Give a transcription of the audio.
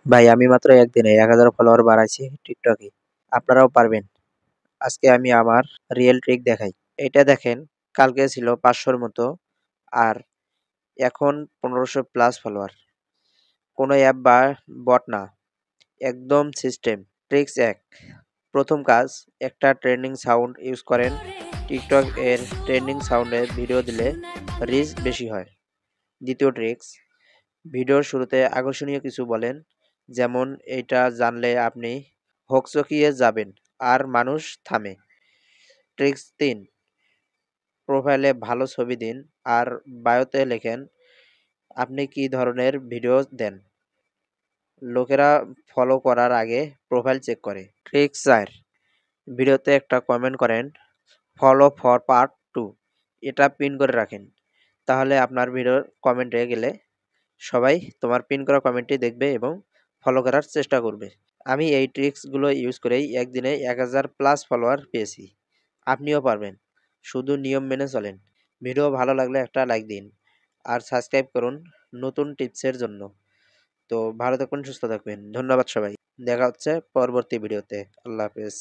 ভাই আমি মাত্র একদিনে ১,০০০ ফলোয়ার বাড়াইছি টিকটকে। আপনারাও পারবেন। আজকে আমি আমার রিয়েল ট্রিক দেখাই। এইটা দেখেন, কালকে ছিল ৫০০ র মতো আর এখন ১৫০০ প্লাস ফলোয়ার। কোনো অ্যাপ বা বট না, একদম সিস্টেম। ট্রিক্স ১, প্রথম কাজ, একটা ট্রেন্ডিং সাউন্ড ইউজ করেন। টিকটক এর ট্রেন্ডিং সাউন্ডে ভিডিও দিলে রিচ বেশি হয়। দ্বিতীয় ট্রিক্স, ভিডিওর শুরুতে আকর্ষণীয় কিছু বলেন, যেমন এইটা জানলে আপনি হকচকিয়ে যাবেন আর মানুষ থামে। ট্রিক্স ৩, প্রোফাইলে ভালো ছবি দিন আর বায়োতে লেখেন আপনি কি ধরনের ভিডিও দেন। লোকেরা ফলো করার আগে প্রোফাইল চেক করে। ট্রিক্স ৪, ভিডিওতে একটা কমেন্ট করেন ফলো ফর পার্ট 2, এটা পিন করে রাখেন। তাহলে আপনার ভিডিওর কমেন্টে গেলে সবাই তোমার পিন করা কমেন্টটি দেখবে এবং ফলো করার চেষ্টা করবে। আমি এই ট্রিক্সগুলো ইউজ করেই একদিনে ১,০০০ প্লাস ফলোয়ার পেয়েছি। আপনিও পারবেন, শুধু নিয়ম মেনে চলেন। ভিডিও ভালো লাগলে একটা লাইক দিন আর সাবস্ক্রাইব করুন নতুন টিপসের জন্য। তো ভালো থাকবেন, সুস্থ থাকবেন। ধন্যবাদ সবাই। দেখা হচ্ছে পরবর্তী ভিডিওতে। আল্লাহ হাফেজ।